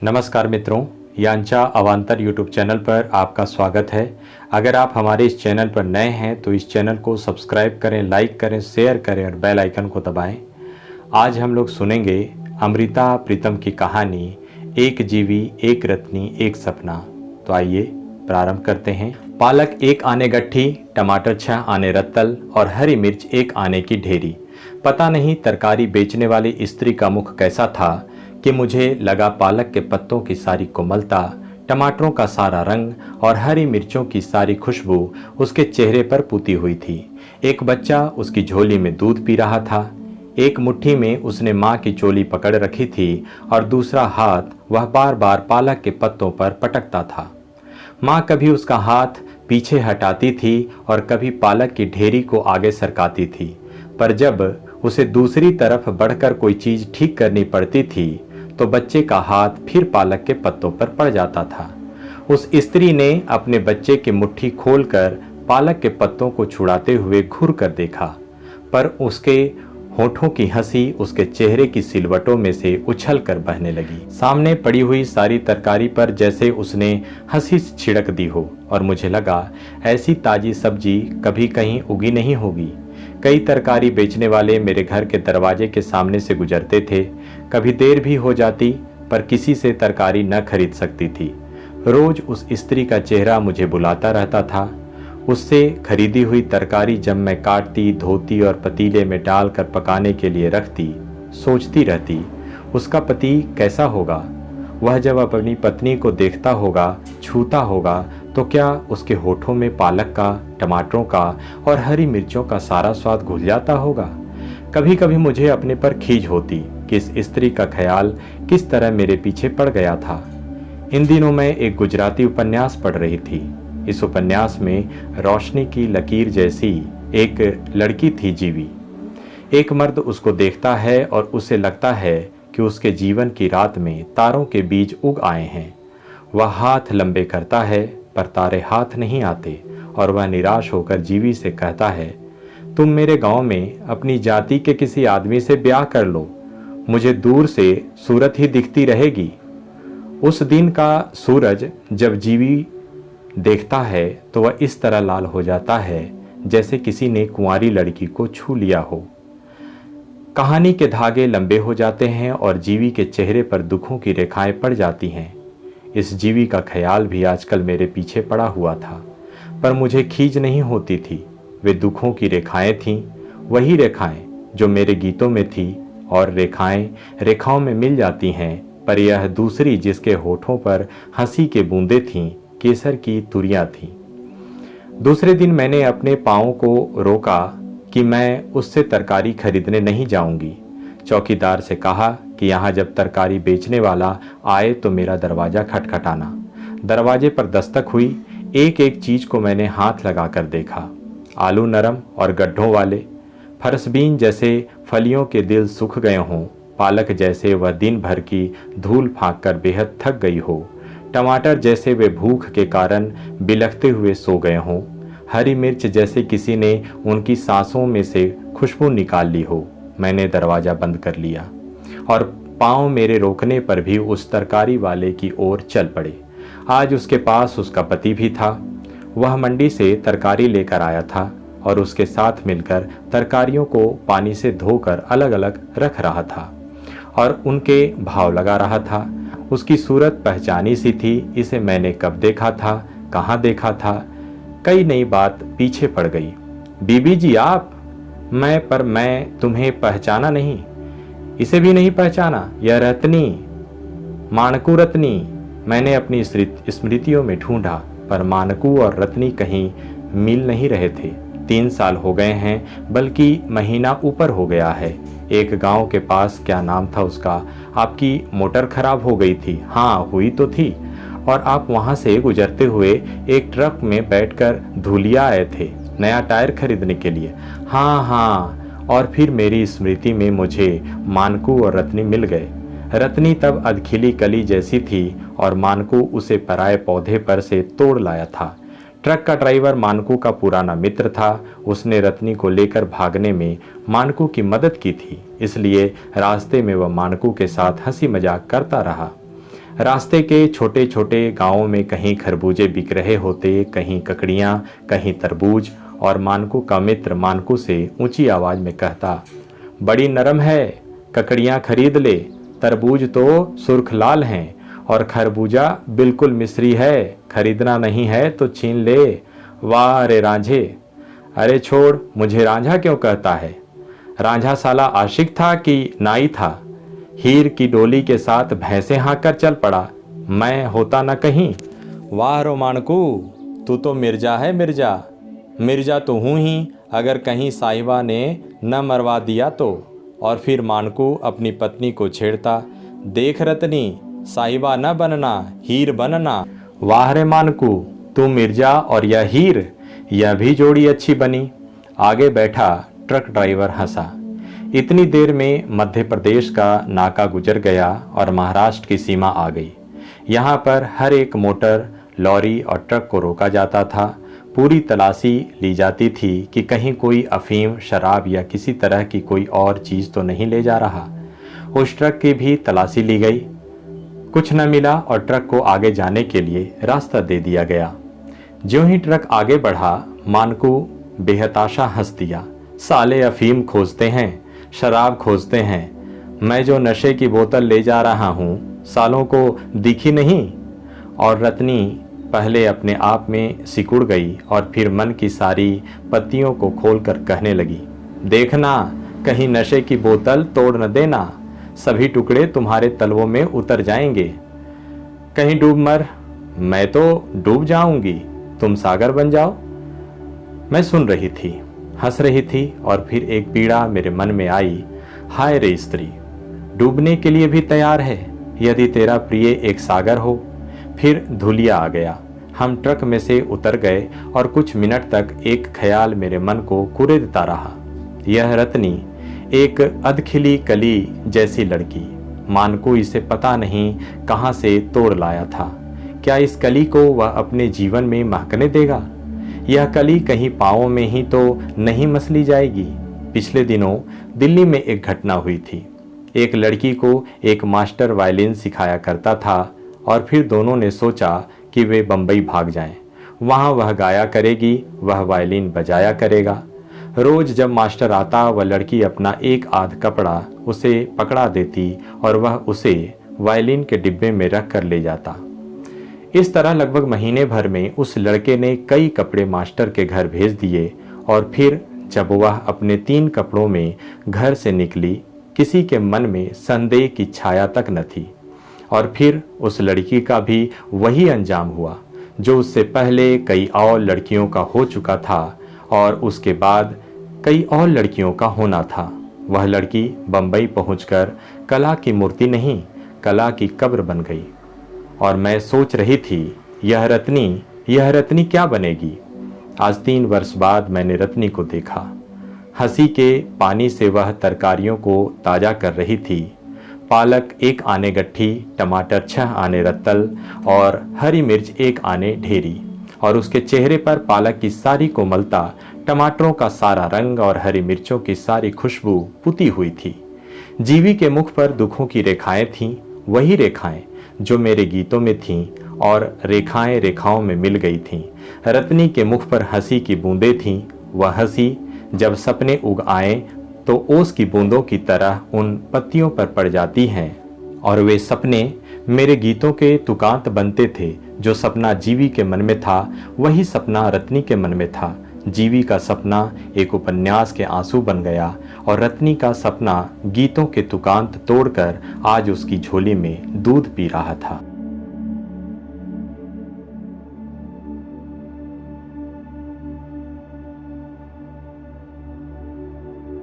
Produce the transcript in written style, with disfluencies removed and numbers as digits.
नमस्कार मित्रों, यांचा अवांतर यूट्यूब चैनल पर आपका स्वागत है। अगर आप हमारे इस चैनल पर नए हैं तो इस चैनल को सब्सक्राइब करें, लाइक करें, शेयर करें और बेल आइकन को दबाएं। आज हम लोग सुनेंगे अमृता प्रीतम की कहानी एक जीवी एक रत्नी एक सपना। तो आइए प्रारंभ करते हैं। पालक एक आने गट्ठी, टमाटर 6 आने रत्तल और हरी मिर्च 1 आने की ढेरी। पता नहीं तरकारी बेचने वाली स्त्री का मुख कैसा था कि मुझे लगा पालक के पत्तों की सारी कोमलता, टमाटरों का सारा रंग और हरी मिर्चों की सारी खुशबू उसके चेहरे पर पुती हुई थी। एक बच्चा उसकी झोली में दूध पी रहा था। एक मुट्ठी में उसने माँ की चोली पकड़ रखी थी और दूसरा हाथ वह बार बार पालक के पत्तों पर पटकता था। माँ कभी उसका हाथ पीछे हटाती थी और कभी पालक की ढेरी को आगे सरकाती थी, पर जब उसे दूसरी तरफ बढ़कर कोई चीज ठीक करनी पड़ती थी तो बच्चे का हाथ फिर पालक के पत्तों पर पड़ जाता था। उस स्त्री ने अपने बच्चे की मुट्ठी खोलकर पालक के पत्तों को छुड़ाते हुए घूर कर देखा, पर उसके होठों की हंसी उसके चेहरे की सिलवटों में से उछल कर बहने लगी। सामने पड़ी हुई सारी तरकारी पर जैसे उसने हंसी छिड़क दी हो और मुझे लगा ऐसी ताजी सब्जी कभी कहीं उगी नहीं होगी। कई तरकारी बेचने वाले मेरे घर के दरवाजे के सामने से गुजरते थे। कभी देर भी हो जाती पर किसी से तरकारी न खरीद सकती थी। रोज उस स्त्री का चेहरा मुझे बुलाता रहता था। उससे खरीदी हुई तरकारी जब मैं काटती, धोती और पतीले में डालकर पकाने के लिए रखती, सोचती रहती उसका पति कैसा होगा। वह जब अपनी पत्नी को देखता होगा, छूता होगा, तो क्या उसके होठों में पालक का, टमाटरों का और हरी मिर्चों का सारा स्वाद घुल जाता होगा। कभी कभी मुझे अपने पर खीज होती कि इस स्त्री का ख्याल किस तरह मेरे पीछे पड़ गया था। इन दिनों मैं एक गुजराती उपन्यास पढ़ रही थी। इस उपन्यास में रोशनी की लकीर जैसी एक लड़की थी जीवी। एक मर्द उसको देखता है और उसे लगता है कि उसके जीवन की रात में तारों के बीज उग आए हैं। वह हाथ लंबे करता है पर तारे हाथ नहीं आते और वह निराश होकर जीवी से कहता है, तुम मेरे गांव में अपनी जाति के किसी आदमी से ब्याह कर लो, मुझे दूर से सूरत ही दिखती रहेगी। उस दिन का सूरज जब जीवी देखता है तो वह इस तरह लाल हो जाता है जैसे किसी ने कुंवारी लड़की को छू लिया हो। कहानी के धागे लंबे हो जाते हैं और जीवी के चेहरे पर दुखों की रेखाएं पड़ जाती हैं। इस जीवी का ख्याल भी आजकल मेरे पीछे पड़ा हुआ था, पर मुझे खीज नहीं होती थी। वे दुखों की रेखाएं थीं, वही रेखाएं जो मेरे गीतों में थी, और रेखाएं रेखाओं में मिल जाती हैं, पर यह दूसरी जिसके होठों पर हंसी के बूंदे थीं, केसर की तुरियां थीं। दूसरे दिन मैंने अपने पाँव को रोका कि मैं उससे तरकारी खरीदने नहीं जाऊंगी। चौकीदार से कहा कि यहाँ जब तरकारी बेचने वाला आए तो मेरा दरवाज़ा खटखटाना। दरवाजे पर दस्तक हुई। एक एक चीज़ को मैंने हाथ लगाकर देखा। आलू नरम और गड्ढों वाले, फरसबीन जैसे फलियों के दिल सूख गए हों, पालक जैसे वह दिन भर की धूल फाँक कर बेहद थक गई हो, टमाटर जैसे वे भूख के कारण बिलखते हुए सो गए हों, हरी मिर्च जैसे किसी ने उनकी सांसों में से खुशबू निकाल ली हो। मैंने दरवाज़ा बंद कर लिया और पाँव मेरे रोकने पर भी उस तरकारी वाले की ओर चल पड़े। आज उसके पास उसका पति भी था। वह मंडी से तरकारी लेकर आया था और उसके साथ मिलकर तरकारियों को पानी से धोकर अलग अलग रख रहा था और उनके भाव लगा रहा था। उसकी सूरत पहचानी सी थी। इसे मैंने कब देखा था, कहाँ देखा था। कई नई बात पीछे पड़ गई। बीबी जी आप, मैं तुम्हें पहचाना नहीं। इसे भी नहीं पहचाना? यह रत्नी, मानकू रत्नी। मैंने अपनी स्मृतियों में ढूंढा पर मानकू और रत्नी कहीं मिल नहीं रहे थे। 3 साल हो गए हैं, बल्कि महीना ऊपर हो गया है। एक गांव के पास, क्या नाम था उसका, आपकी मोटर खराब हो गई थी। हाँ, हुई तो थी, और आप वहां से गुजरते हुए एक ट्रक में बैठकर धुलिया आए थे नया टायर खरीदने के लिए। हाँ, और फिर मेरी स्मृति में मुझे मानकू और रत्नी मिल गए। रत्नी तब अधखिली कली जैसी थी और मानकू उसे पराये पौधे पर से तोड़ लाया था। ट्रक का ड्राइवर मानकू का पुराना मित्र था। उसने रत्नी को लेकर भागने में मानकू की मदद की थी, इसलिए रास्ते में वह मानकू के साथ हंसी मजाक करता रहा। रास्ते के छोटे छोटे गांवों में कहीं खरबूजे बिक रहे होते, कहीं ककड़ियाँ, कहीं तरबूज, और मानकू का मित्र मानकू से ऊंची आवाज़ में कहता, बड़ी नरम है, ककड़ियाँ खरीद ले, तरबूज तो सुर्ख लाल हैं और खरबूजा बिल्कुल मिस्री है, खरीदना नहीं है तो छीन ले। वाह रे रांझे। अरे छोड़, मुझे रांझा क्यों कहता है? रांझा साला आशिक था कि नाई था? हीर की डोली के साथ भैंसे हाँक कर चल पड़ा, मैं होता न कहीं। वाह रो मानकू, तू तो मिर्जा है मिर्जा। मिर्जा तो हूँ ही, अगर कहीं साहिबा ने न मरवा दिया तो। और फिर मानकू अपनी पत्नी को छेड़ता, देख रतनी, साहिबा न बनना, हीर बनना। वाह रे मानकू, तू मिर्जा और यह हीर, यह भी जोड़ी अच्छी बनी। आगे बैठा ट्रक ड्राइवर हंसा। इतनी देर में मध्य प्रदेश का नाका गुजर गया और महाराष्ट्र की सीमा आ गई। यहाँ पर हर एक मोटर, लॉरी और ट्रक को रोका जाता था। पूरी तलाशी ली जाती थी कि कहीं कोई अफीम, शराब या किसी तरह की कोई और चीज़ तो नहीं ले जा रहा। उस ट्रक की भी तलाशी ली गई। कुछ न मिला और ट्रक को आगे जाने के लिए रास्ता दे दिया गया। ज्यों ही ट्रक आगे बढ़ा, मानकू बेहताशा हंस दिया। साले अफीम खोजते हैं, शराब खोजते हैं, मैं जो नशे की बोतल ले जा रहा हूँ सालों को दिखी नहीं। और रत्नी पहले अपने आप में सिकुड़ गई और फिर मन की सारी पत्तियों को खोलकर कहने लगी, देखना कहीं नशे की बोतल तोड़ न देना, सभी टुकड़े तुम्हारे तलवों में उतर जाएंगे। कहीं डूब मर, मैं तो डूब जाऊंगी, तुम सागर बन जाओ। मैं सुन रही थी, हंस रही थी और फिर एक पीड़ा मेरे मन में आई। हाय रे स्त्री, डूबने के लिए भी तैयार है यदि तेरा प्रिय एक सागर हो। फिर धुलिया आ गया। हम ट्रक में से उतर गए और कुछ मिनट तक एक ख्याल मेरे मन को कुरेदता रहा। यह रत्नी एक अधखिली कली जैसी लड़की, मानकू इसे पता नहीं कहाँ से तोड़ लाया था। क्या इस कली को वह अपने जीवन में महकने देगा? यह कली कहीं पाँवों में ही तो नहीं मसली जाएगी? पिछले दिनों दिल्ली में एक घटना हुई थी। एक लड़की को एक मास्टर वायलिन सिखाया करता था और फिर दोनों ने सोचा कि वे बम्बई भाग जाएं। वहाँ वह गाया करेगी, वह वायलिन बजाया करेगा। रोज जब मास्टर आता, वह लड़की अपना एक आध कपड़ा उसे पकड़ा देती और वह उसे वायलिन के डिब्बे में रख कर ले जाता। इस तरह लगभग महीने भर में उस लड़के ने कई कपड़े मास्टर के घर भेज दिए और फिर जब वह अपने 3 कपड़ों में घर से निकली, किसी के मन में संदेह की छाया तक न थी। और फिर उस लड़की का भी वही अंजाम हुआ जो उससे पहले कई और लड़कियों का हो चुका था और उसके बाद कई और लड़कियों का होना था। वह लड़की बम्बई पहुंचकर कला की मूर्ति नहीं, कला की कब्र बन गई। और मैं सोच रही थी, यह रत्नी क्या बनेगी? आज 3 वर्ष बाद मैंने रत्नी को देखा। हंसी के पानी से वह तरकारियों को ताज़ा कर रही थी। पालक 1 आने गट्ठी, टमाटर 6 आने रत्तल और हरी मिर्च 1 आने ढेरी। और उसके चेहरे पर पालक की सारी कोमलता, टमाटरों का सारा रंग और हरी मिर्चों की सारी खुशबू पुती हुई थी। जीवी के मुख पर दुखों की रेखाएं थीं, वही रेखाएं जो मेरे गीतों में थीं और रेखाएं रेखाओं में मिल गई थीं। रत्नी के मुख पर हंसी की बूंदें थीं। वह हंसी जब सपने उग आए तो ओस की बूंदों की तरह उन पत्तियों पर पड़ जाती हैं और वे सपने मेरे गीतों के तुकांत बनते थे। जो सपना जीवी के मन में था, वही सपना रत्नी के मन में था। जीवी का सपना एक उपन्यास के आंसू बन गया और रत्नी का सपना गीतों के तुकांत तोड़कर आज उसकी झोली में दूध पी रहा था।